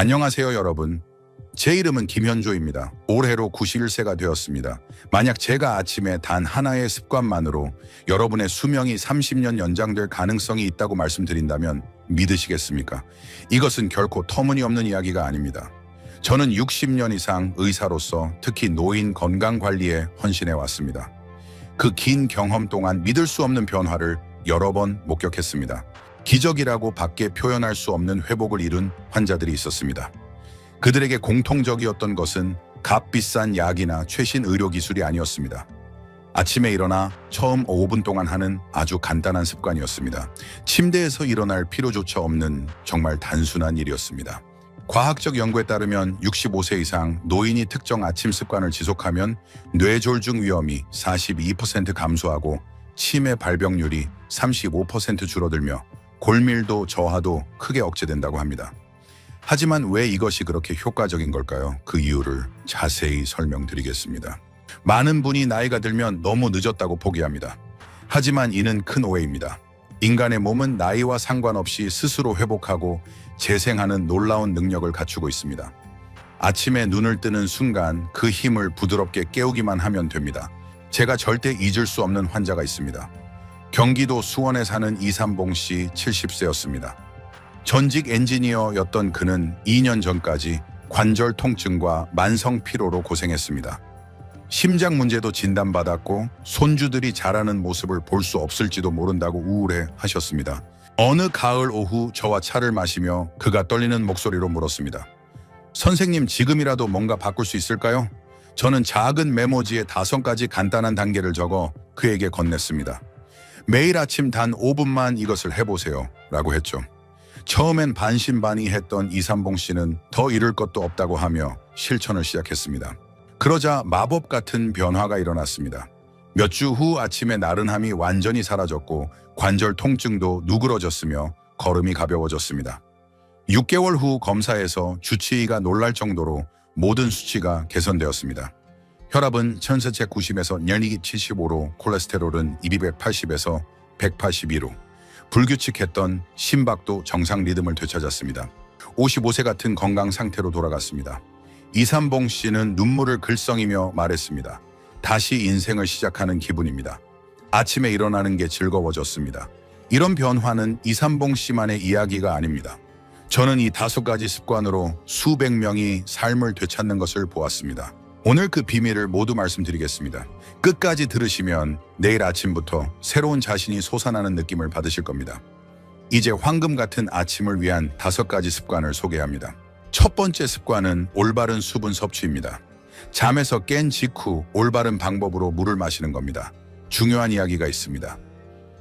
안녕하세요, 여러분. 제 이름은 김현조입니다. 올해로 91세가 되었습니다. 만약 제가 아침에 단 하나의 습관만으로 여러분의 수명이 30년 연장될 가능성이 있다고 말씀드린다면 믿으시겠습니까? 이것은 결코 터무니없는 이야기가 아닙니다. 저는 60년 이상 의사로서 특히 노인 건강 관리에 헌신해 왔습니다. 그 긴 경험 동안 믿을 수 없는 변화를 여러 번 목격했습니다. 기적이라고 밖에 표현할 수 없는 회복을 이룬 환자들이 있었습니다. 그들에게 공통적이었던 것은 값비싼 약이나 최신 의료기술이 아니었습니다. 아침에 일어나 처음 5분 동안 하는 아주 간단한 습관이었습니다. 침대에서 일어날 필요조차 없는 정말 단순한 일이었습니다. 과학적 연구에 따르면 65세 이상 노인이 특정 아침 습관을 지속하면 뇌졸중 위험이 42% 감소하고 치매 발병률이 35% 줄어들며 골밀도 저하도 크게 억제된다고 합니다. 하지만 왜 이것이 그렇게 효과적인 걸까요? 그 이유를 자세히 설명드리겠습니다. 많은 분이 나이가 들면 너무 늦었다고 포기합니다. 하지만 이는 큰 오해입니다. 인간의 몸은 나이와 상관없이 스스로 회복하고 재생하는 놀라운 능력을 갖추고 있습니다. 아침에 눈을 뜨는 순간 그 힘을 부드럽게 깨우기만 하면 됩니다. 제가 절대 잊을 수 없는 환자가 있습니다. 경기도 수원에 사는 이삼봉 씨 70세였습니다. 전직 엔지니어였던 그는 2년 전까지 관절 통증과 만성 피로로 고생했습니다. 심장 문제도 진단받았고 손주들이 자라는 모습을 볼 수 없을지도 모른다고 우울해 하셨습니다. 어느 가을 오후 저와 차를 마시며 그가 떨리는 목소리로 물었습니다. 선생님, 지금이라도 뭔가 바꿀 수 있을까요? 저는 작은 메모지에 5가지 간단한 단계를 적어 그에게 건넸습니다. 매일 아침 단 5분만 이것을 해보세요 라고 했죠. 처음엔 반신반의했던 이삼봉 씨는 더 잃을 것도 없다고 하며 실천을 시작했습니다. 그러자 마법 같은 변화가 일어났습니다. 몇 주 후 아침에 나른함이 완전히 사라졌고 관절 통증도 누그러졌으며 걸음이 가벼워졌습니다. 6개월 후 검사에서 주치의가 놀랄 정도로 모든 수치가 개선되었습니다. 혈압은 천세체 90에서 연이기 75로 콜레스테롤은 280에서 182로 불규칙했던 심박도 정상 리듬을 되찾았습니다. 55세 같은 건강 상태로 돌아갔습니다. 이삼봉 씨는 눈물을 글썽이며 말했습니다. 다시 인생을 시작하는 기분입니다. 아침에 일어나는 게 즐거워졌습니다. 이런 변화는 이삼봉 씨만의 이야기가 아닙니다. 저는 이 5가지 습관으로 수백 명이 삶을 되찾는 것을 보았습니다. 오늘 그 비밀을 모두 말씀드리겠습니다. 끝까지 들으시면 내일 아침부터 새로운 자신이 솟아나는 느낌을 받으실 겁니다. 이제 황금 같은 아침을 위한 5가지 습관을 소개합니다. 첫 번째 습관은 올바른 수분 섭취입니다. 잠에서 깬 직후 올바른 방법으로 물을 마시는 겁니다. 중요한 이야기가 있습니다.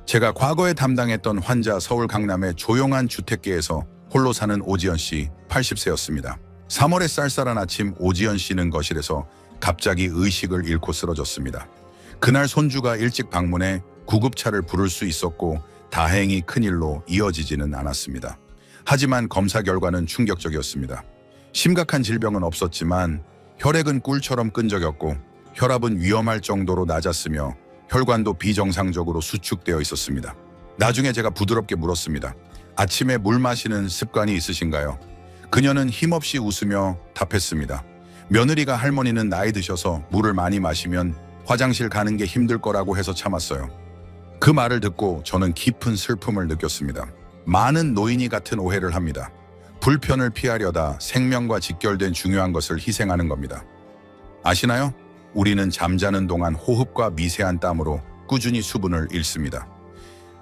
제가 과거에 담당했던 환자 서울 강남의 조용한 주택계에서 홀로 사는 오지연 씨 80세였습니다. 3월의 쌀쌀한 아침 오지연 씨는 거실에서 갑자기 의식을 잃고 쓰러졌습니다. 그날 손주가 일찍 방문해 구급차를 부를 수 있었고 다행히 큰일로 이어지지는 않았습니다. 하지만 검사 결과는 충격적이었습니다. 심각한 질병은 없었지만 혈액은 꿀처럼 끈적였고 혈압은 위험할 정도로 낮았으며 혈관도 비정상적으로 수축되어 있었습니다. 나중에 제가 부드럽게 물었습니다. 아침에 물 마시는 습관이 있으신가요? 그녀는 힘없이 웃으며 답했습니다. 며느리가 할머니는 나이 드셔서 물을 많이 마시면 화장실 가는 게 힘들 거라고 해서 참았어요. 그 말을 듣고 저는 깊은 슬픔을 느꼈습니다. 많은 노인이 같은 오해를 합니다. 불편을 피하려다 생명과 직결된 중요한 것을 희생하는 겁니다. 아시나요? 우리는 잠자는 동안 호흡과 미세한 땀으로 꾸준히 수분을 잃습니다.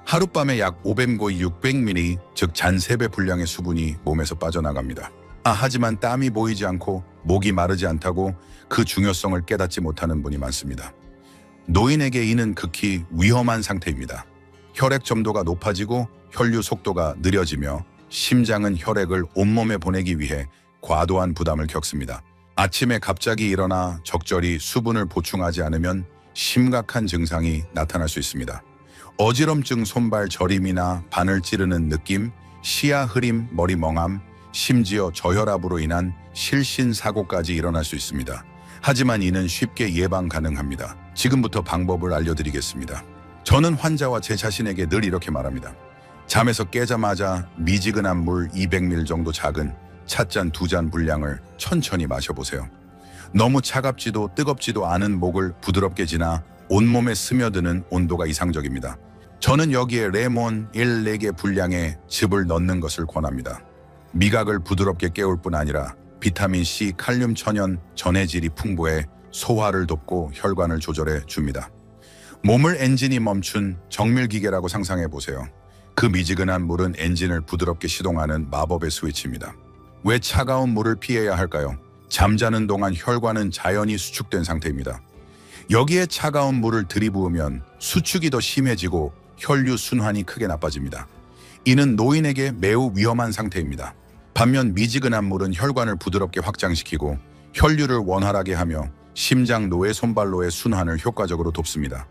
하룻밤에 약 500고이 600ml, 즉 잔 3배 분량의 수분이 몸에서 빠져나갑니다. 하지만 땀이 보이지 않고 목이 마르지 않다고 그 중요성을 깨닫지 못하는 분이 많습니다. 노인에게 이는 극히 위험한 상태입니다. 혈액 점도가 높아지고 혈류 속도가 느려지며 심장은 혈액을 온몸에 보내기 위해 과도한 부담을 겪습니다. 아침에 갑자기 일어나 적절히 수분을 보충하지 않으면 심각한 증상이 나타날 수 있습니다. 어지럼증, 손발 저림이나 바늘 찌르는 느낌, 시야 흐림, 머리 멍함, 심지어 저혈압으로 인한 실신사고까지 일어날 수 있습니다. 하지만 이는 쉽게 예방 가능합니다. 지금부터 방법을 알려드리겠습니다. 저는 환자와 제 자신에게 늘 이렇게 말합니다. 잠에서 깨자마자 미지근한 물 200ml 정도 작은 찻잔 2잔 분량을 천천히 마셔보세요. 너무 차갑지도 뜨겁지도 않은 목을 부드럽게 지나 온몸에 스며드는 온도가 이상적입니다. 저는 여기에 레몬 1~4개 분량의 즙을 넣는 것을 권합니다. 미각을 부드럽게 깨울 뿐 아니라 비타민C, 칼륨 천연, 전해질이 풍부해 소화를 돕고 혈관을 조절해 줍니다. 몸을 엔진이 멈춘 정밀기계라고 상상해 보세요. 그 미지근한 물은 엔진을 부드럽게 시동하는 마법의 스위치입니다. 왜 차가운 물을 피해야 할까요? 잠자는 동안 혈관은 자연히 수축된 상태입니다. 여기에 차가운 물을 들이부으면 수축이 더 심해지고 혈류 순환이 크게 나빠집니다. 이는 노인에게 매우 위험한 상태입니다. 반면 미지근한 물은 혈관을 부드럽게 확장시키고 혈류를 원활하게 하며 심장 노의 손발로의 순환을 효과적으로 돕습니다.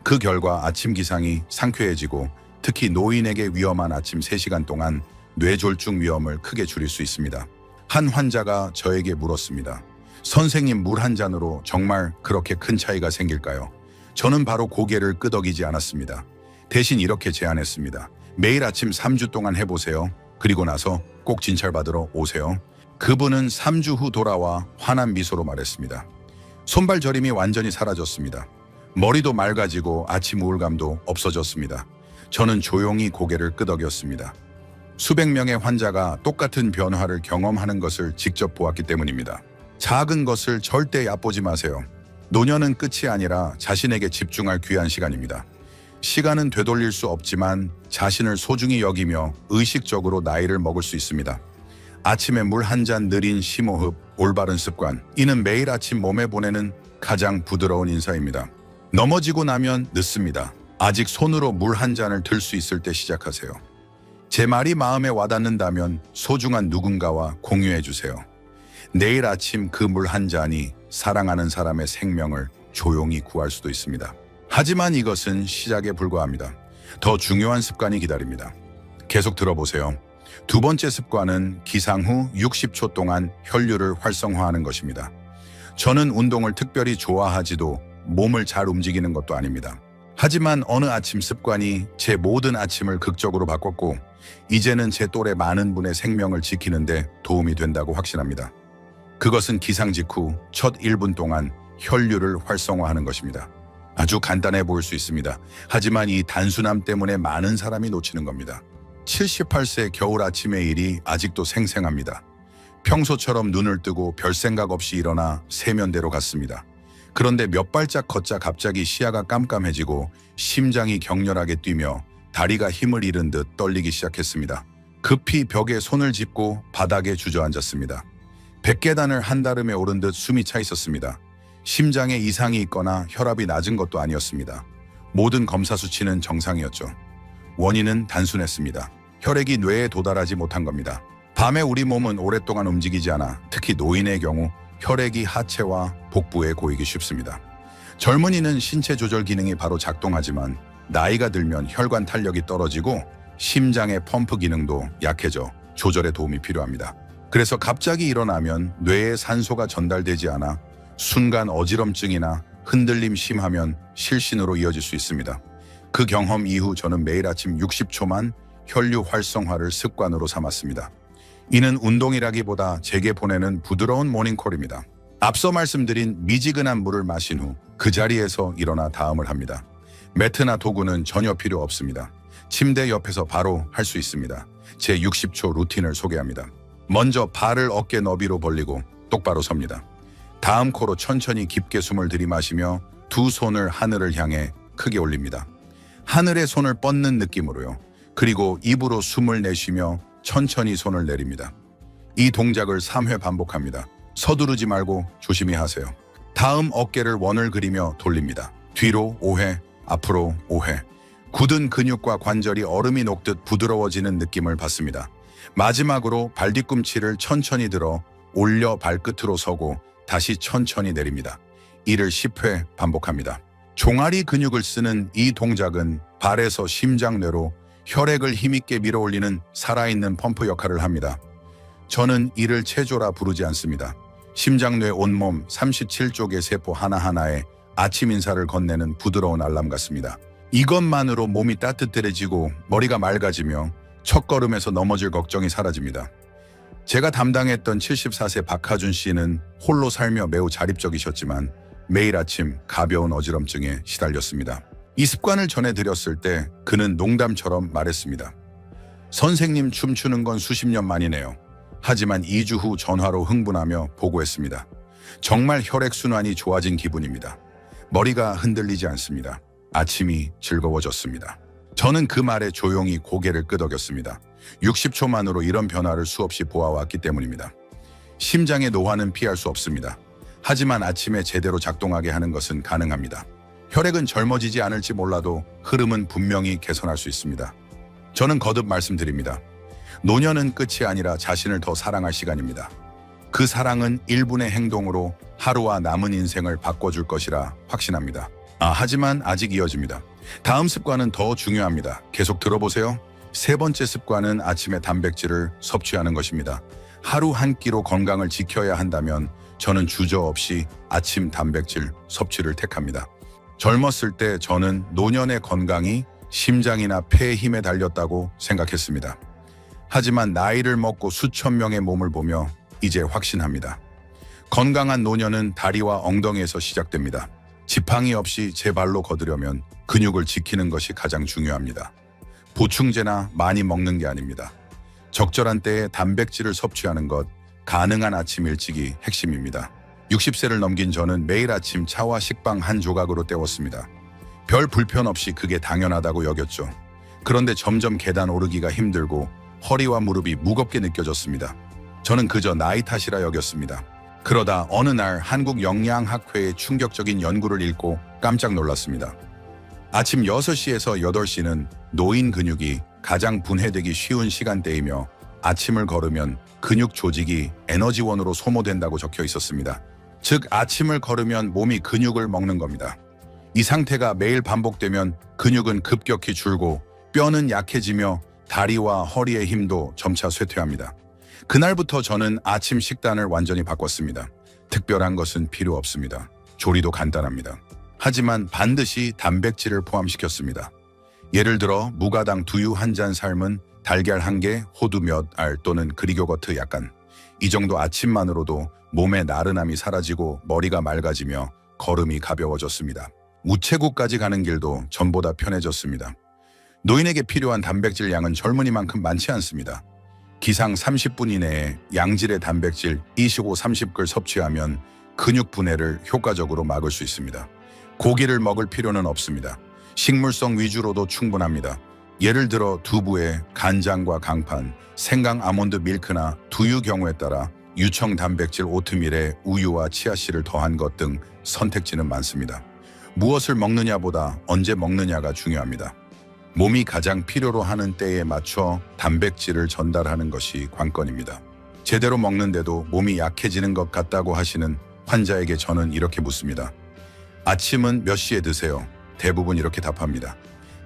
그 결과 아침 기상이 상쾌해지고 특히 노인에게 위험한 아침 3시간 동안 뇌졸중 위험을 크게 줄일 수 있습니다. 한 환자가 저에게 물었습니다. 선생님, 물 한 잔으로 정말 그렇게 큰 차이가 생길까요? 저는 바로 고개를 끄덕이지 않았습니다. 대신 이렇게 제안했습니다. 매일 아침 3주 동안 해보세요. 그리고 나서 꼭 진찰받으러 오세요. 그분은 3주 후 돌아와 환한 미소로 말했습니다. 손발 저림이 완전히 사라졌습니다. 머리도 맑아지고 아침 우울감도 없어졌습니다. 저는 조용히 고개를 끄덕였습니다. 수백 명의 환자가 똑같은 변화를 경험하는 것을 직접 보았기 때문입니다. 작은 것을 절대 얕보지 마세요. 노년은 끝이 아니라 자신에게 집중할 귀한 시간입니다. 시간은 되돌릴 수 없지만 자신을 소중히 여기며 의식적으로 나이를 먹을 수 있습니다. 아침에 물 한 잔, 느린 심호흡, 올바른 습관. 이는 매일 아침 몸에 보내는 가장 부드러운 인사입니다. 넘어지고 나면 늦습니다. 아직 손으로 물 한 잔을 들 수 있을 때 시작하세요. 제 말이 마음에 와닿는다면 소중한 누군가와 공유해 주세요. 내일 아침 그 물 한 잔이 사랑하는 사람의 생명을 조용히 구할 수도 있습니다. 하지만 이것은 시작에 불과합니다. 더 중요한 습관이 기다립니다. 계속 들어보세요. 두 번째 습관은 기상 후 60초 동안 혈류를 활성화하는 것입니다. 저는 운동을 특별히 좋아하지도 몸을 잘 움직이는 것도 아닙니다. 하지만 어느 아침 습관이 제 모든 아침을 극적으로 바꿨고 이제는 제 또래 많은 분의 생명을 지키는데 도움이 된다고 확신합니다. 그것은 기상 직후 첫 1분 동안 혈류를 활성화하는 것입니다. 아주 간단해 보일 수 있습니다. 하지만 이 단순함 때문에 많은 사람이 놓치는 겁니다. 78세 겨울 아침의 일이 아직도 생생합니다. 평소처럼 눈을 뜨고 별 생각 없이 일어나 세면대로 갔습니다. 그런데 몇 발짝 걷자 갑자기 시야가 깜깜해지고 심장이 격렬하게 뛰며 다리가 힘을 잃은 듯 떨리기 시작했습니다. 급히 벽에 손을 짚고 바닥에 주저앉았습니다. 100계단을 한달음에 오른 듯 숨이 차 있었습니다. 심장에 이상이 있거나 혈압이 낮은 것도 아니었습니다. 모든 검사 수치는 정상이었죠. 원인은 단순했습니다. 혈액이 뇌에 도달하지 못한 겁니다. 밤에 우리 몸은 오랫동안 움직이지 않아 특히 노인의 경우 혈액이 하체와 복부에 고이기 쉽습니다. 젊은이는 신체 조절 기능이 바로 작동하지만 나이가 들면 혈관 탄력이 떨어지고 심장의 펌프 기능도 약해져 조절에 도움이 필요합니다. 그래서 갑자기 일어나면 뇌에 산소가 전달되지 않아 순간 어지럼증이나 흔들림 심하면 실신으로 이어질 수 있습니다. 그 경험 이후 저는 매일 아침 60초만 혈류 활성화를 습관으로 삼았습니다. 이는 운동이라기보다 제게 보내는 부드러운 모닝콜입니다. 앞서 말씀드린 미지근한 물을 마신 후 그 자리에서 일어나 다음을 합니다. 매트나 도구는 전혀 필요 없습니다. 침대 옆에서 바로 할 수 있습니다. 제 60초 루틴을 소개합니다. 먼저 발을 어깨 너비로 벌리고 똑바로 섭니다. 다음 코로 천천히 깊게 숨을 들이마시며 두 손을 하늘을 향해 크게 올립니다. 하늘에 손을 뻗는 느낌으로요. 그리고 입으로 숨을 내쉬며 천천히 손을 내립니다. 이 동작을 3회 반복합니다. 서두르지 말고 조심히 하세요. 다음 어깨를 원을 그리며 돌립니다. 뒤로 5회, 앞으로 5회. 굳은 근육과 관절이 얼음이 녹듯 부드러워지는 느낌을 받습니다. 마지막으로 발뒤꿈치를 천천히 들어 올려 발끝으로 서고 다시 천천히 내립니다. 이를 10회 반복합니다. 종아리 근육을 쓰는 이 동작은 발에서 심장뇌로 혈액을 힘있게 밀어올리는 살아있는 펌프 역할을 합니다. 저는 이를 체조라 부르지 않습니다. 심장뇌 온몸 37쪽의 세포 하나하나에 아침 인사를 건네는 부드러운 알람 같습니다. 이것만으로 몸이 따뜻해지고 머리가 맑아지며 첫걸음에서 넘어질 걱정이 사라집니다. 제가 담당했던 74세 박하준 씨는 홀로 살며 매우 자립적이셨지만 매일 아침 가벼운 어지럼증에 시달렸습니다. 이 습관을 전해드렸을 때 그는 농담처럼 말했습니다. 선생님, 춤추는 건 수십 년 만이네요. 하지만 2주 후 전화로 흥분하며 보고했습니다. 정말 혈액순환이 좋아진 기분입니다. 머리가 흔들리지 않습니다. 아침이 즐거워졌습니다. 저는 그 말에 조용히 고개를 끄덕였습니다. 60초만으로 이런 변화를 수없이 보아왔기 때문입니다. 심장의 노화는 피할 수 없습니다. 하지만 아침에 제대로 작동하게 하는 것은 가능합니다. 혈액은 젊어지지 않을지 몰라도 흐름은 분명히 개선할 수 있습니다. 저는 거듭 말씀드립니다. 노년은 끝이 아니라 자신을 더 사랑할 시간입니다. 그 사랑은 1분의 행동으로 하루와 남은 인생을 바꿔줄 것이라 확신합니다. 하지만 아직 이어집니다. 다음 습관은 더 중요합니다. 계속 들어보세요. 세 번째 습관은 아침에 단백질을 섭취하는 것입니다. 하루 한 끼로 건강을 지켜야 한다면 저는 주저없이 아침 단백질 섭취를 택합니다. 젊었을 때 저는 노년의 건강이 심장이나 폐의 힘에 달렸다고 생각했습니다. 하지만 나이를 먹고 수천 명의 몸을 보며 이제 확신합니다. 건강한 노년은 다리와 엉덩이에서 시작됩니다. 지팡이 없이 제 발로 걷으려면 근육을 지키는 것이 가장 중요합니다. 보충제나 많이 먹는 게 아닙니다. 적절한 때에 단백질을 섭취하는 것, 가능한 아침 일찍이 핵심입니다. 60세를 넘긴 저는 매일 아침 차와 식빵 한 조각으로 때웠습니다. 별 불편 없이 그게 당연하다고 여겼죠. 그런데 점점 계단 오르기가 힘들고 허리와 무릎이 무겁게 느껴졌습니다. 저는 그저 나이 탓이라 여겼습니다. 그러다 어느 날 한국영양학회의 충격적인 연구를 읽고 깜짝 놀랐습니다. 아침 6시에서 8시는 노인 근육이 가장 분해되기 쉬운 시간대이며 아침을 걸으면 근육 조직이 에너지원으로 소모된다고 적혀 있었습니다. 즉 아침을 걸으면 몸이 근육을 먹는 겁니다. 이 상태가 매일 반복되면 근육은 급격히 줄고 뼈는 약해지며 다리와 허리의 힘도 점차 쇠퇴합니다. 그날부터 저는 아침 식단을 완전히 바꿨습니다. 특별한 것은 필요 없습니다. 조리도 간단합니다. 하지만 반드시 단백질을 포함시켰습니다. 예를 들어 무가당 두유 한 잔 삶은 달걀 1개, 호두 몇 알 또는 그릭요거트 약간. 이 정도 아침만으로도 몸의 나른함이 사라지고 머리가 맑아지며 걸음이 가벼워졌습니다. 우체국까지 가는 길도 전보다 편해졌습니다. 노인에게 필요한 단백질 양은 젊은이만큼 많지 않습니다. 기상 30분 이내에 양질의 단백질 25, 30g 섭취하면 근육 분해를 효과적으로 막을 수 있습니다. 고기를 먹을 필요는 없습니다. 식물성 위주로도 충분합니다. 예를 들어 두부에 간장과 강판, 생강 아몬드 밀크나 두유 경우에 따라 유청 단백질 오트밀에 우유와 치아씨를 더한 것 등 선택지는 많습니다. 무엇을 먹느냐보다 언제 먹느냐가 중요합니다. 몸이 가장 필요로 하는 때에 맞춰 단백질을 전달하는 것이 관건입니다. 제대로 먹는데도 몸이 약해지는 것 같다고 하시는 환자에게 저는 이렇게 묻습니다. 아침은 몇 시에 드세요? 대부분 이렇게 답합니다.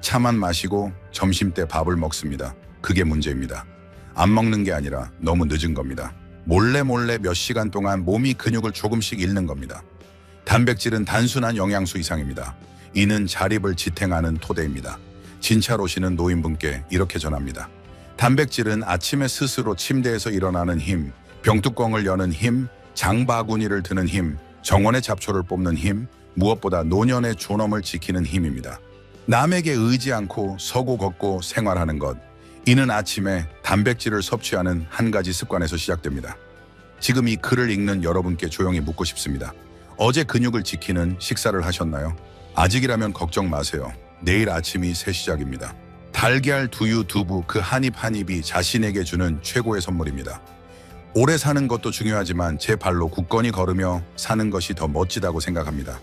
차만 마시고 점심때 밥을 먹습니다. 그게 문제입니다. 안 먹는 게 아니라 너무 늦은 겁니다. 몰래 몇 시간 동안 몸이 근육을 조금씩 잃는 겁니다. 단백질은 단순한 영양소 이상입니다. 이는 자립을 지탱하는 토대입니다. 진찰 오시는 노인분께 이렇게 전합니다. 단백질은 아침에 스스로 침대에서 일어나는 힘, 병뚜껑을 여는 힘, 장바구니를 드는 힘, 정원의 잡초를 뽑는 힘, 무엇보다 노년의 존엄을 지키는 힘입니다. 남에게 의지 않고 서고 걷고 생활하는 것, 이는 아침에 단백질을 섭취하는 한 가지 습관에서 시작됩니다. 지금 이 글을 읽는 여러분께 조용히 묻고 싶습니다. 어제 근육을 지키는 식사를 하셨나요? 아직이라면 걱정 마세요. 내일 아침이 새 시작입니다. 달걀, 두유, 두부 그 한 입 한 입이 자신에게 주는 최고의 선물입니다. 오래 사는 것도 중요하지만 제 발로 굳건히 걸으며 사는 것이 더 멋지다고 생각합니다.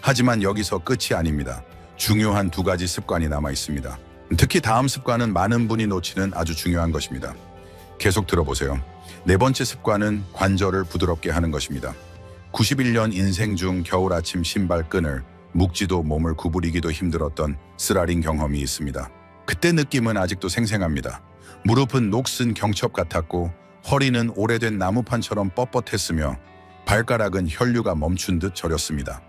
하지만 여기서 끝이 아닙니다. 중요한 2가지 습관이 남아 있습니다. 특히 다음 습관은 많은 분이 놓치는 아주 중요한 것입니다. 계속 들어보세요. 4번째 습관은 관절을 부드럽게 하는 것입니다. 91년 인생 중 겨울 아침 신발끈을 묶지도 몸을 구부리기도 힘들었던 쓰라린 경험이 있습니다. 그때 느낌은 아직도 생생합니다. 무릎은 녹슨 경첩 같았고 허리는 오래된 나무판처럼 뻣뻣했으며 발가락은 혈류가 멈춘 듯 저렸습니다.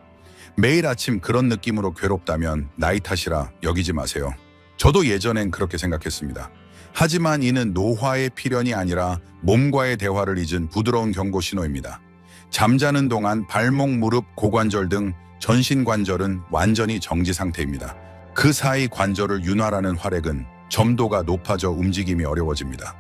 매일 아침 그런 느낌으로 괴롭다면 나이 탓이라 여기지 마세요. 저도 예전엔 그렇게 생각했습니다. 하지만 이는 노화의 필연이 아니라 몸과의 대화를 잊은 부드러운 경고 신호입니다. 잠자는 동안 발목, 무릎, 고관절 등 전신 관절은 완전히 정지 상태입니다. 그 사이 관절을 윤활하는 활액은 점도가 높아져 움직임이 어려워집니다.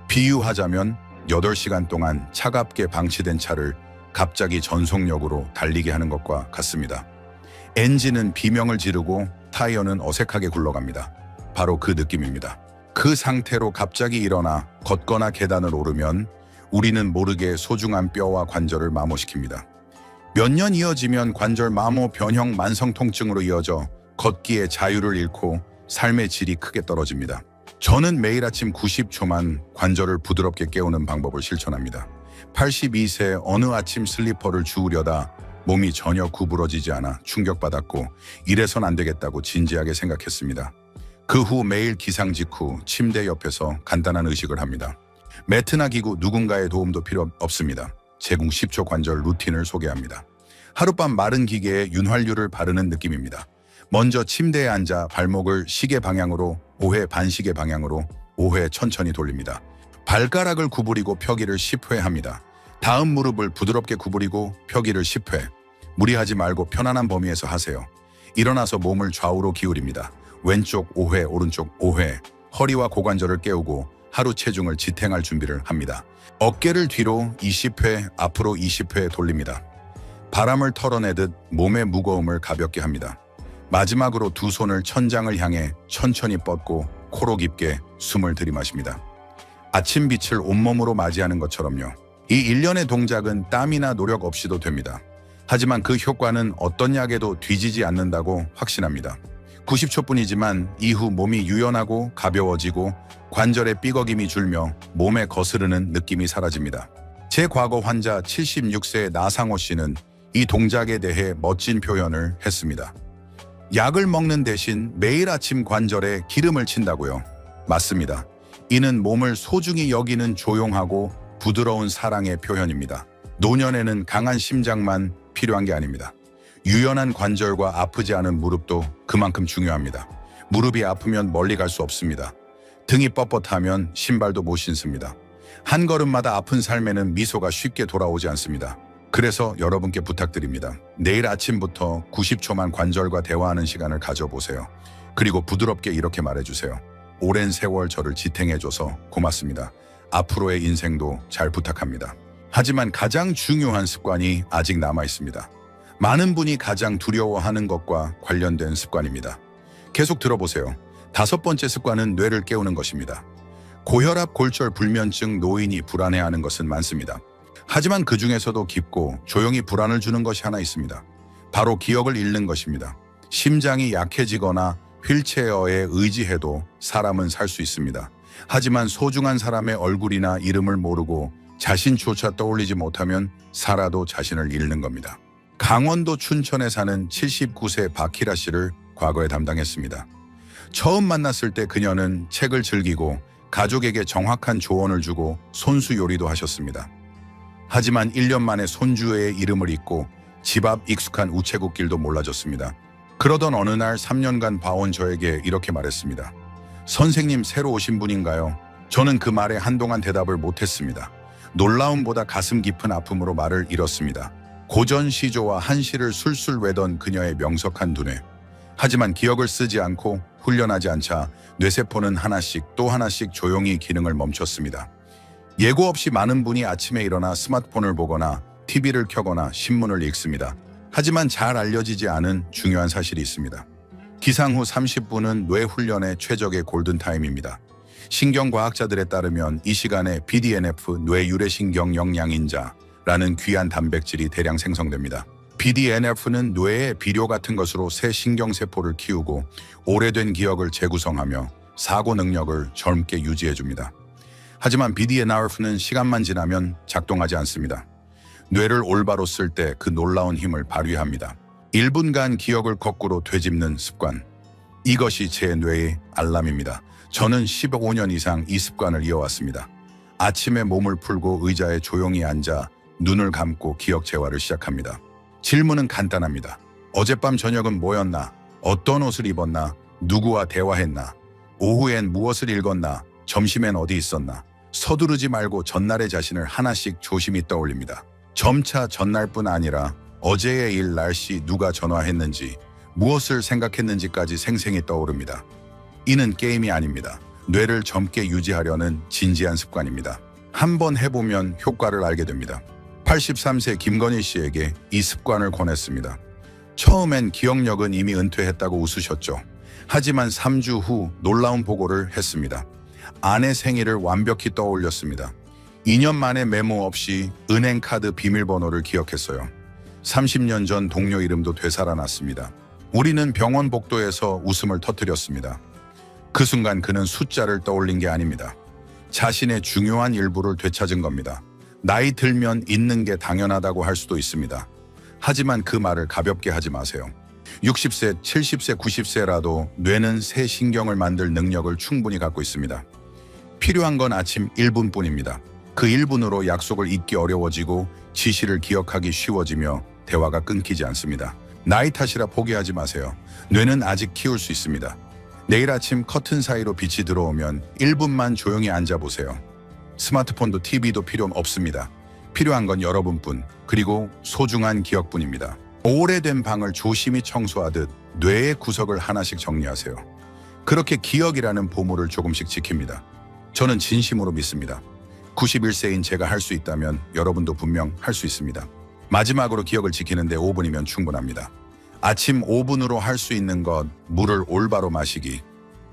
비유하자면 8시간 동안 차갑게 방치된 차를 갑자기 전속력으로 달리게 하는 것과 같습니다. 엔진은 비명을 지르고 타이어는 어색하게 굴러갑니다. 바로 그 느낌입니다. 그 상태로 갑자기 일어나 걷거나 계단을 오르면 우리는 모르게 소중한 뼈와 관절을 마모시킵니다. 몇 년 이어지면 관절 마모, 변형, 만성 통증으로 이어져 걷기에 자유를 잃고 삶의 질이 크게 떨어집니다. 저는 매일 아침 90초만 관절을 부드럽게 깨우는 방법을 실천합니다. 82세 어느 아침 슬리퍼를 주우려다 몸이 전혀 구부러지지 않아 충격받았고 이래선 안 되겠다고 진지하게 생각했습니다. 그 후 매일 기상 직후 침대 옆에서 간단한 의식을 합니다. 매트나 기구 누군가의 도움도 필요 없습니다. 제공 10초 관절 루틴을 소개합니다. 하룻밤 마른 기계에 윤활유를 바르는 느낌입니다. 먼저 침대에 앉아 발목을 시계 방향으로 5회, 반시계 방향으로 5회 천천히 돌립니다. 발가락을 구부리고 펴기를 10회 합니다. 다음 무릎을 부드럽게 구부리고 펴기를 10회. 무리하지 말고 편안한 범위에서 하세요. 일어나서 몸을 좌우로 기울입니다. 왼쪽 5회, 오른쪽 5회. 허리와 고관절을 깨우고 하루 체중을 지탱할 준비를 합니다. 어깨를 뒤로 20회, 앞으로 20회 돌립니다. 바람을 털어내듯 몸의 무거움을 가볍게 합니다. 마지막으로 두 손을 천장을 향해 천천히 뻗고 코로 깊게 숨을 들이마십니다. 아침 빛을 온몸으로 맞이하는 것처럼요. 이 일련의 동작은 땀이나 노력 없이도 됩니다. 하지만 그 효과는 어떤 약에도 뒤지지 않는다고 확신합니다. 90초뿐이지만 이후 몸이 유연하고 가벼워지고 관절의 삐걱임이 줄며 몸에 거스르는 느낌이 사라집니다. 제 과거 환자 76세의 나상호 씨는 이 동작에 대해 멋진 표현을 했습니다. 약을 먹는 대신 매일 아침 관절에 기름을 친다고요. 맞습니다. 이는 몸을 소중히 여기는 조용하고 부드러운 사랑의 표현입니다. 노년에는 강한 심장만 필요한 게 아닙니다. 유연한 관절과 아프지 않은 무릎도 그만큼 중요합니다. 무릎이 아프면 멀리 갈 수 없습니다. 등이 뻣뻣하면 신발도 못 신습니다. 한 걸음마다 아픈 삶에는 미소가 쉽게 돌아오지 않습니다. 그래서 여러분께 부탁드립니다. 내일 아침부터 90초만 관절과 대화하는 시간을 가져보세요. 그리고 부드럽게 이렇게 말해주세요. 오랜 세월 저를 지탱해줘서 고맙습니다. 앞으로의 인생도 잘 부탁합니다. 하지만 가장 중요한 습관이 아직 남아있습니다. 많은 분이 가장 두려워하는 것과 관련된 습관입니다. 계속 들어보세요. 5번째 습관은 뇌를 깨우는 것입니다. 고혈압, 골절, 불면증, 노인이 불안해하는 것은 많습니다. 하지만 그 중에서도 깊고 조용히 불안을 주는 것이 하나 있습니다. 바로 기억을 잃는 것입니다. 심장이 약해지거나 휠체어에 의지해도 사람은 살 수 있습니다. 하지만 소중한 사람의 얼굴이나 이름을 모르고 자신조차 떠올리지 못하면 살아도 자신을 잃는 겁니다. 강원도 춘천에 사는 79세 박희라 씨를 과거에 담당했습니다. 처음 만났을 때 그녀는 책을 즐기고 가족에게 정확한 조언을 주고 손수 요리도 하셨습니다. 하지만 1년 만에 손주의 이름을 잊고 집 앞 익숙한 우체국길도 몰라졌습니다. 그러던 어느 날 3년간 봐온 저에게 이렇게 말했습니다. 선생님, 새로 오신 분인가요? 저는 그 말에 한동안 대답을 못했습니다. 놀라움보다 가슴 깊은 아픔으로 말을 잃었습니다. 고전 시조와 한시를 술술 외던 그녀의 명석한 두뇌. 하지만 기억을 쓰지 않고 훈련하지 않자 뇌세포는 하나씩 또 하나씩 조용히 기능을 멈췄습니다. 예고 없이 많은 분이 아침에 일어나 스마트폰을 보거나 TV를 켜거나 신문을 읽습니다. 하지만 잘 알려지지 않은 중요한 사실이 있습니다. 기상 후 30분은 뇌 훈련의 최적의 골든타임입니다. 신경과학자들에 따르면 이 시간에 BDNF, 뇌 유래신경 영양인자라는 귀한 단백질이 대량 생성됩니다. BDNF는 뇌의 비료 같은 것으로 새 신경세포를 키우고 오래된 기억을 재구성하며 사고 능력을 젊게 유지해줍니다. 하지만 BDNF는 시간만 지나면 작동하지 않습니다. 뇌를 올바로 쓸 때 그 놀라운 힘을 발휘합니다. 1분간 기억을 거꾸로 되짚는 습관. 이것이 제 뇌의 알람입니다. 저는 15년 이상 이 습관을 이어왔습니다. 아침에 몸을 풀고 의자에 조용히 앉아 눈을 감고 기억 재활을 시작합니다. 질문은 간단합니다. 어젯밤 저녁은 뭐였나? 어떤 옷을 입었나? 누구와 대화했나? 오후엔 무엇을 읽었나? 점심엔 어디 있었나? 서두르지 말고 전날의 자신을 하나씩 조심히 떠올립니다. 점차 전날뿐 아니라 어제의 일, 날씨, 누가 전화했는지, 무엇을 생각했는지까지 생생히 떠오릅니다. 이는 게임이 아닙니다. 뇌를 젊게 유지하려는 진지한 습관입니다. 한번 해보면 효과를 알게 됩니다. 83세 김건희 씨에게 이 습관을 권했습니다. 처음엔 기억력은 이미 은퇴했다고 웃으셨죠. 하지만 3주 후 놀라운 보고를 했습니다. 아내 생일을 완벽히 떠올렸습니다. 2년 만에 메모 없이 은행카드 비밀번호를 기억했어요. 30년 전 동료 이름도 되살아났습니다. 우리는 병원 복도에서 웃음을 터뜨렸습니다. 그 순간 그는 숫자를 떠올린 게 아닙니다. 자신의 중요한 일부를 되찾은 겁니다. 나이 들면 잊는 게 당연하다고 할 수도 있습니다. 하지만 그 말을 가볍게 하지 마세요. 60세, 70세, 90세라도 뇌는 새 신경을 만들 능력을 충분히 갖고 있습니다. 필요한 건 아침 1분뿐입니다. 그 1분으로 약속을 잊기 어려워지고 지시를 기억하기 쉬워지며 대화가 끊기지 않습니다. 나이 탓이라 포기하지 마세요. 뇌는 아직 키울 수 있습니다. 내일 아침 커튼 사이로 빛이 들어오면 1분만 조용히 앉아보세요. 스마트폰도 TV도 필요 없습니다. 필요한 건 여러분뿐, 그리고 소중한 기억뿐입니다. 오래된 방을 조심히 청소하듯 뇌의 구석을 하나씩 정리하세요. 그렇게 기억이라는 보물을 조금씩 지킵니다. 저는 진심으로 믿습니다. 91세인 제가 할 수 있다면 여러분도 분명 할 수 있습니다. 마지막으로 기억을 지키는데 5분이면 충분합니다. 아침 5분으로 할 수 있는 것, 물을 올바로 마시기,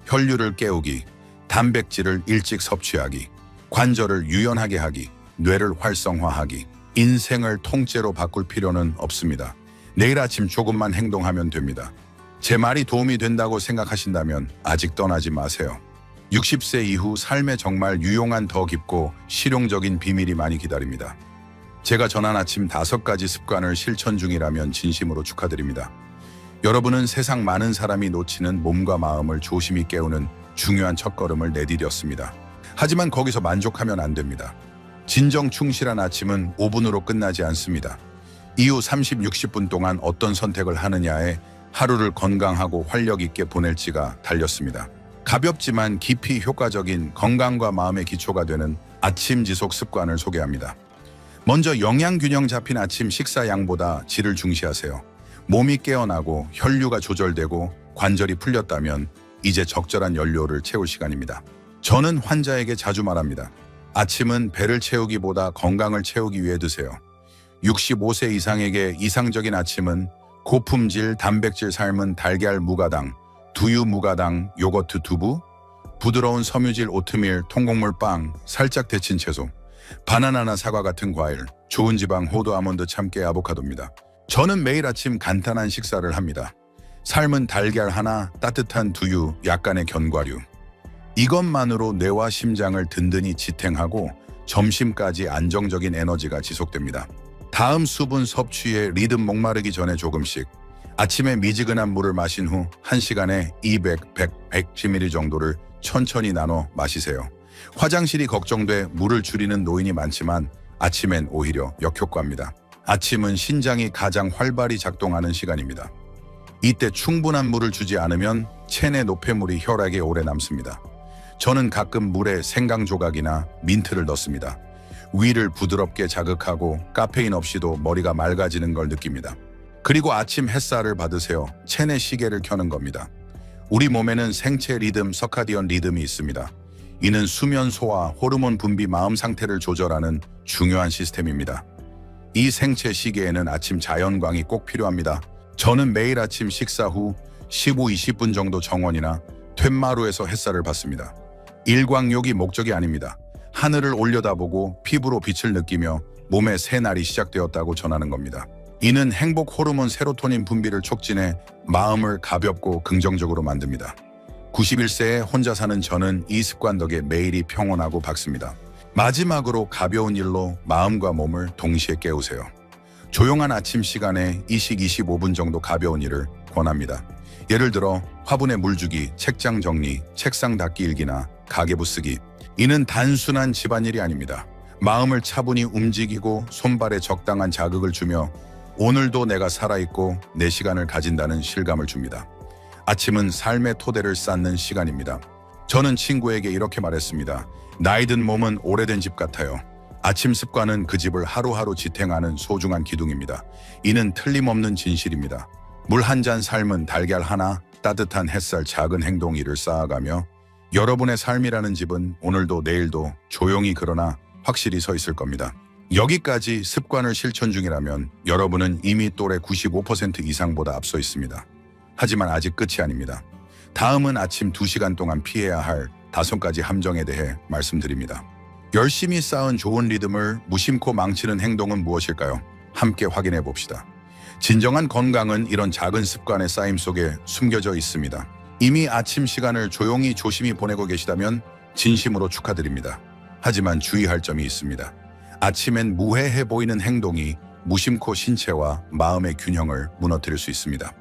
혈류를 깨우기, 단백질을 일찍 섭취하기, 관절을 유연하게 하기, 뇌를 활성화하기. 인생을 통째로 바꿀 필요는 없습니다. 내일 아침 조금만 행동하면 됩니다. 제 말이 도움이 된다고 생각하신다면 아직 떠나지 마세요. 60세 이후 삶에 정말 유용한 더 깊고 실용적인 비밀이 많이 기다립니다. 제가 전한 아침 5가지 습관을 실천 중이라면 진심으로 축하드립니다. 여러분은 세상 많은 사람이 놓치는 몸과 마음을 조심히 깨우는 중요한 첫걸음을 내디뎠습니다. 하지만 거기서 만족하면 안 됩니다. 진정 충실한 아침은 5분으로 끝나지 않습니다. 이후 30, 60분 동안 어떤 선택을 하느냐에 하루를 건강하고 활력 있게 보낼지가 달렸습니다. 가볍지만 깊이 효과적인 건강과 마음의 기초가 되는 아침 지속 습관을 소개합니다. 먼저 영양 균형 잡힌 아침 식사 양보다 질을 중시하세요. 몸이 깨어나고 혈류가 조절되고 관절이 풀렸다면 이제 적절한 연료를 채울 시간입니다. 저는 환자에게 자주 말합니다. 아침은 배를 채우기보다 건강을 채우기 위해 드세요. 65세 이상에게 이상적인 아침은 고품질 단백질 삶은 달걀 무가당, 두유 무가당, 요거트 두부, 부드러운 섬유질 오트밀, 통곡물 빵, 살짝 데친 채소, 바나나나 사과 같은 과일, 좋은 지방 호두 아몬드 참깨 아보카도입니다. 저는 매일 아침 간단한 식사를 합니다. 삶은 달걀 하나, 따뜻한 두유, 약간의 견과류. 이것만으로 뇌와 심장을 든든히 지탱하고 점심까지 안정적인 에너지가 지속됩니다. 다음 수분 섭취에 리듬 목마르기 전에 조금씩. 아침에 미지근한 물을 마신 후 1시간에 200, 100, 110ml 정도를 천천히 나눠 마시세요. 화장실이 걱정돼 물을 줄이는 노인이 많지만 아침엔 오히려 역효과입니다. 아침은 신장이 가장 활발히 작동하는 시간입니다. 이때 충분한 물을 주지 않으면 체내 노폐물이 혈액에 오래 남습니다. 저는 가끔 물에 생강 조각이나 민트를 넣습니다. 위를 부드럽게 자극하고 카페인 없이도 머리가 맑아지는 걸 느낍니다. 그리고 아침 햇살을 받으세요. 체내 시계를 켜는 겁니다. 우리 몸에는 생체 리듬, 서카디언 리듬이 있습니다. 이는 수면 소화, 호르몬 분비, 마음 상태를 조절하는 중요한 시스템입니다. 이 생체 시계에는 아침 자연광이 꼭 필요합니다. 저는 매일 아침 식사 후 15, 20분 정도 정원이나 툇마루에서 햇살을 받습니다. 일광욕이 목적이 아닙니다. 하늘을 올려다보고 피부로 빛을 느끼며 몸의 새 날이 시작되었다고 전하는 겁니다. 이는 행복 호르몬 세로토닌 분비를 촉진해 마음을 가볍고 긍정적으로 만듭니다. 91세에 혼자 사는 저는 이 습관 덕에 매일이 평온하고 밝습니다. 마지막으로 가벼운 일로 마음과 몸을 동시에 깨우세요. 조용한 아침 시간에 25분 정도 가벼운 일을 권합니다. 예를 들어 화분에 물 주기, 책장 정리, 책상 닦기 일기나 가계부 쓰기. 이는 단순한 집안일이 아닙니다. 마음을 차분히 움직이고 손발에 적당한 자극을 주며 오늘도 내가 살아있고 내 시간을 가진다는 실감을 줍니다. 아침은 삶의 토대를 쌓는 시간입니다. 저는 친구에게 이렇게 말했습니다. 나이 든 몸은 오래된 집 같아요. 아침 습관은 그 집을 하루하루 지탱하는 소중한 기둥입니다. 이는 틀림없는 진실입니다. 물 한 잔 삶은 달걀 하나, 따뜻한 햇살 작은 행동 일을 쌓아가며 여러분의 삶이라는 집은 오늘도 내일도 조용히 그러나 확실히 서 있을 겁니다. 여기까지 습관을 실천 중이라면 여러분은 이미 또래 95% 이상보다 앞서 있습니다. 하지만 아직 끝이 아닙니다. 다음은 아침 2시간 동안 피해야 할 5가지 함정에 대해 말씀드립니다. 열심히 쌓은 좋은 리듬을 무심코 망치는 행동은 무엇일까요? 함께 확인해 봅시다. 진정한 건강은 이런 작은 습관의 쌓임 속에 숨겨져 있습니다. 이미 아침 시간을 조심히 보내고 계시다면 진심으로 축하드립니다. 하지만 주의할 점이 있습니다. 아침엔 무해해 보이는 행동이 무심코 신체와 마음의 균형을 무너뜨릴 수 있습니다.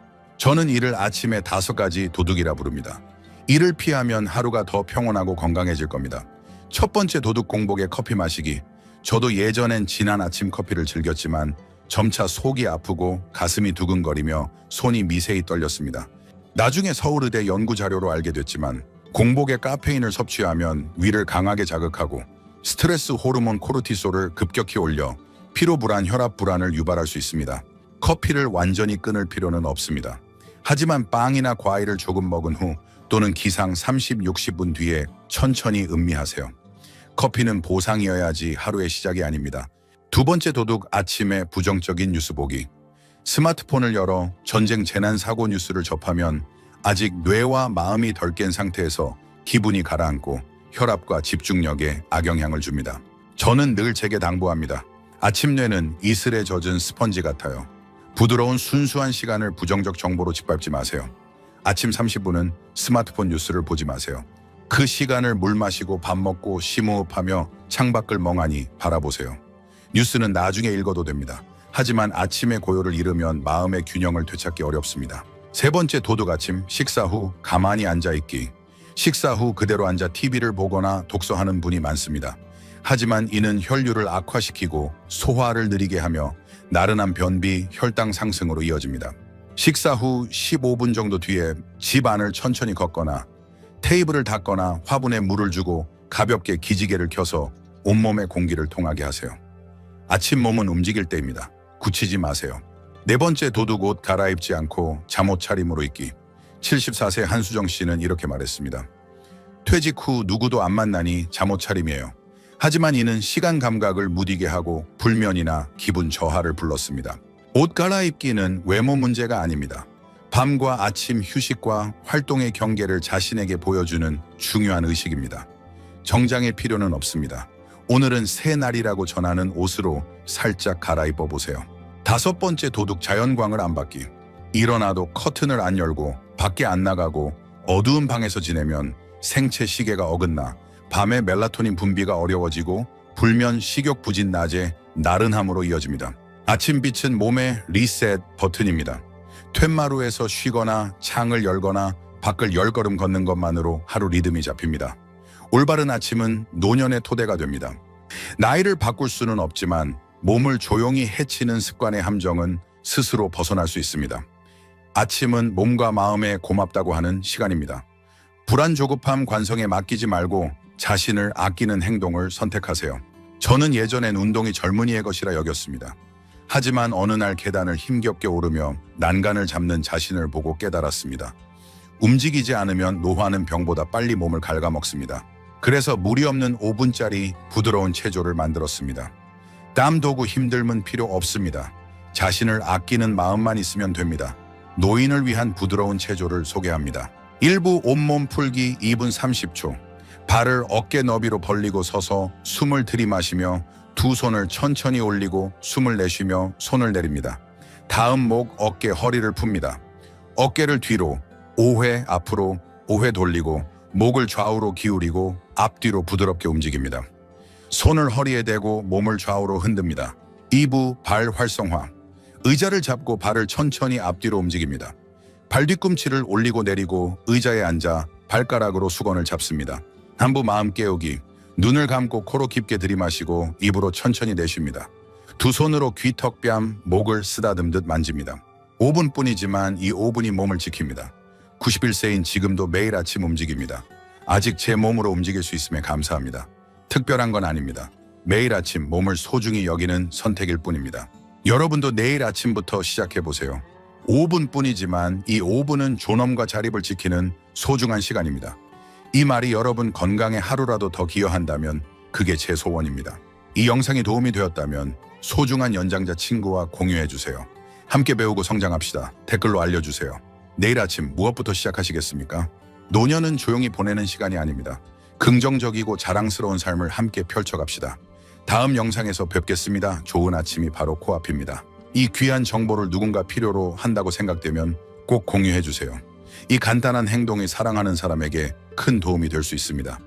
저는 이를 아침의 5가지 도둑이라 부릅니다. 이를 피하면 하루가 더 평온하고 건강해질 겁니다. 첫 번째 도둑 공복에 커피 마시기. 저도 예전엔 진한 아침 커피를 즐겼지만 점차 속이 아프고 가슴이 두근거리며 손이 미세히 떨렸습니다. 나중에 서울의대 연구 자료로 알게 됐지만 공복에 카페인을 섭취하면 위를 강하게 자극하고 스트레스 호르몬 코르티솔을 급격히 올려 피로 불안, 혈압 불안을 유발할 수 있습니다. 커피를 완전히 끊을 필요는 없습니다. 하지만 빵이나 과일을 조금 먹은 후 또는 기상 30, 60분 뒤에 천천히 음미하세요. 커피는 보상이어야지 하루의 시작이 아닙니다. 두 번째 도둑, 아침에 부정적인 뉴스 보기. 스마트폰을 열어 전쟁 재난 사고 뉴스를 접하면 아직 뇌와 마음이 덜 깬 상태에서 기분이 가라앉고 혈압과 집중력에 악영향을 줍니다. 저는 늘 제게 당부합니다. 아침 뇌는 이슬에 젖은 스펀지 같아요. 부드러운 순수한 시간을 부정적 정보로 짓밟지 마세요. 아침 30분은 스마트폰 뉴스를 보지 마세요. 그 시간을 물 마시고 밥 먹고 심호흡하며 창밖을 멍하니 바라보세요. 뉴스는 나중에 읽어도 됩니다. 하지만 아침의 고요를 잃으면 마음의 균형을 되찾기 어렵습니다. 세 번째 도둑, 아침 식사 후 가만히 앉아있기. 식사 후 그대로 앉아 TV를 보거나 독서하는 분이 많습니다. 하지만 이는 혈류를 악화시키고 소화를 느리게 하며 나른한 변비, 혈당 상승으로 이어집니다. 식사 후 15분 정도 뒤에 집 안을 천천히 걷거나 테이블을 닦거나 화분에 물을 주고 가볍게 기지개를 켜서 온몸의 공기를 통하게 하세요. 아침 몸은 움직일 때입니다. 굳히지 마세요. 네 번째 도둑, 옷 갈아입지 않고 잠옷 차림으로 있기. 74세 한수정 씨는 이렇게 말했습니다. 퇴직 후 누구도 안 만나니 잠옷 차림이에요. 하지만 이는 시간 감각을 무디게 하고 불면이나 기분 저하를 불렀습니다. 옷 갈아입기는 외모 문제가 아닙니다. 밤과 아침 휴식과 활동의 경계를 자신에게 보여주는 중요한 의식입니다. 정장의 필요는 없습니다. 오늘은 새 날이라고 전하는 옷으로 살짝 갈아입어 보세요. 다섯 번째 도둑, 자연광을 안 받기. 일어나도 커튼을 안 열고 밖에 안 나가고 어두운 방에서 지내면 생체 시계가 어긋나 밤에 멜라토닌 분비가 어려워지고 불면, 식욕 부진, 낮에 나른함으로 이어집니다. 아침 빛은 몸의 리셋 버튼입니다. 툇마루에서 쉬거나 창을 열거나 밖을 10걸음 걷는 것만으로 하루 리듬이 잡힙니다. 올바른 아침은 노년의 토대가 됩니다. 나이를 바꿀 수는 없지만 몸을 조용히 해치는 습관의 함정은 스스로 벗어날 수 있습니다. 아침은 몸과 마음에 고맙다고 하는 시간입니다. 불안, 조급함, 관성에 맡기지 말고 자신을 아끼는 행동을 선택하세요. 저는 예전엔 운동이 젊은이의 것이라 여겼습니다. 하지만 어느 날 계단을 힘겹게 오르며 난간을 잡는 자신을 보고 깨달았습니다. 움직이지 않으면 노화는 병보다 빨리 몸을 갉아먹습니다. 그래서 무리 없는 5분짜리 부드러운 체조를 만들었습니다. 땀, 도구, 힘듦은 필요 없습니다. 자신을 아끼는 마음만 있으면 됩니다. 노인을 위한 부드러운 체조를 소개합니다. 1부 온몸 풀기 2분 30초. 발을 어깨 너비로 벌리고 서서 숨을 들이마시며 두 손을 천천히 올리고 숨을 내쉬며 손을 내립니다. 다음 목, 어깨, 허리를 풉니다. 어깨를 뒤로 5회 앞으로 5회 돌리고 목을 좌우로 기울이고 앞뒤로 부드럽게 움직입니다. 손을 허리에 대고 몸을 좌우로 흔듭니다. 2부 발 활성화. 의자를 잡고 발을 천천히 앞뒤로 움직입니다. 발 뒤꿈치를 올리고 내리고 의자에 앉아 발가락으로 수건을 잡습니다. 한부 마음 깨우기. 눈을 감고 코로 깊게 들이마시고 입으로 천천히 내쉽니다. 두 손으로 귀, 턱, 뺨, 목을 쓰다듬듯 만집니다. 5분뿐이지만 이 5분이 몸을 지킵니다. 91세인 지금도 매일 아침 움직입니다. 아직 제 몸으로 움직일 수 있음에 감사합니다. 특별한 건 아닙니다. 매일 아침 몸을 소중히 여기는 선택일 뿐입니다. 여러분도 내일 아침부터 시작해보세요. 5분뿐이지만 이 5분은 존엄과 자립을 지키는 소중한 시간입니다. 이 말이 여러분 건강에 하루라도 더 기여한다면 그게 제 소원입니다. 이 영상이 도움이 되었다면 소중한 연장자 친구와 공유해주세요. 함께 배우고 성장합시다. 댓글로 알려주세요. 내일 아침 무엇부터 시작하시겠습니까? 노년은 조용히 보내는 시간이 아닙니다. 긍정적이고 자랑스러운 삶을 함께 펼쳐갑시다. 다음 영상에서 뵙겠습니다. 좋은 아침이 바로 코앞입니다. 이 귀한 정보를 누군가 필요로 한다고 생각되면 꼭 공유해주세요. 이 간단한 행동이 사랑하는 사람에게 큰 도움이 될 수 있습니다.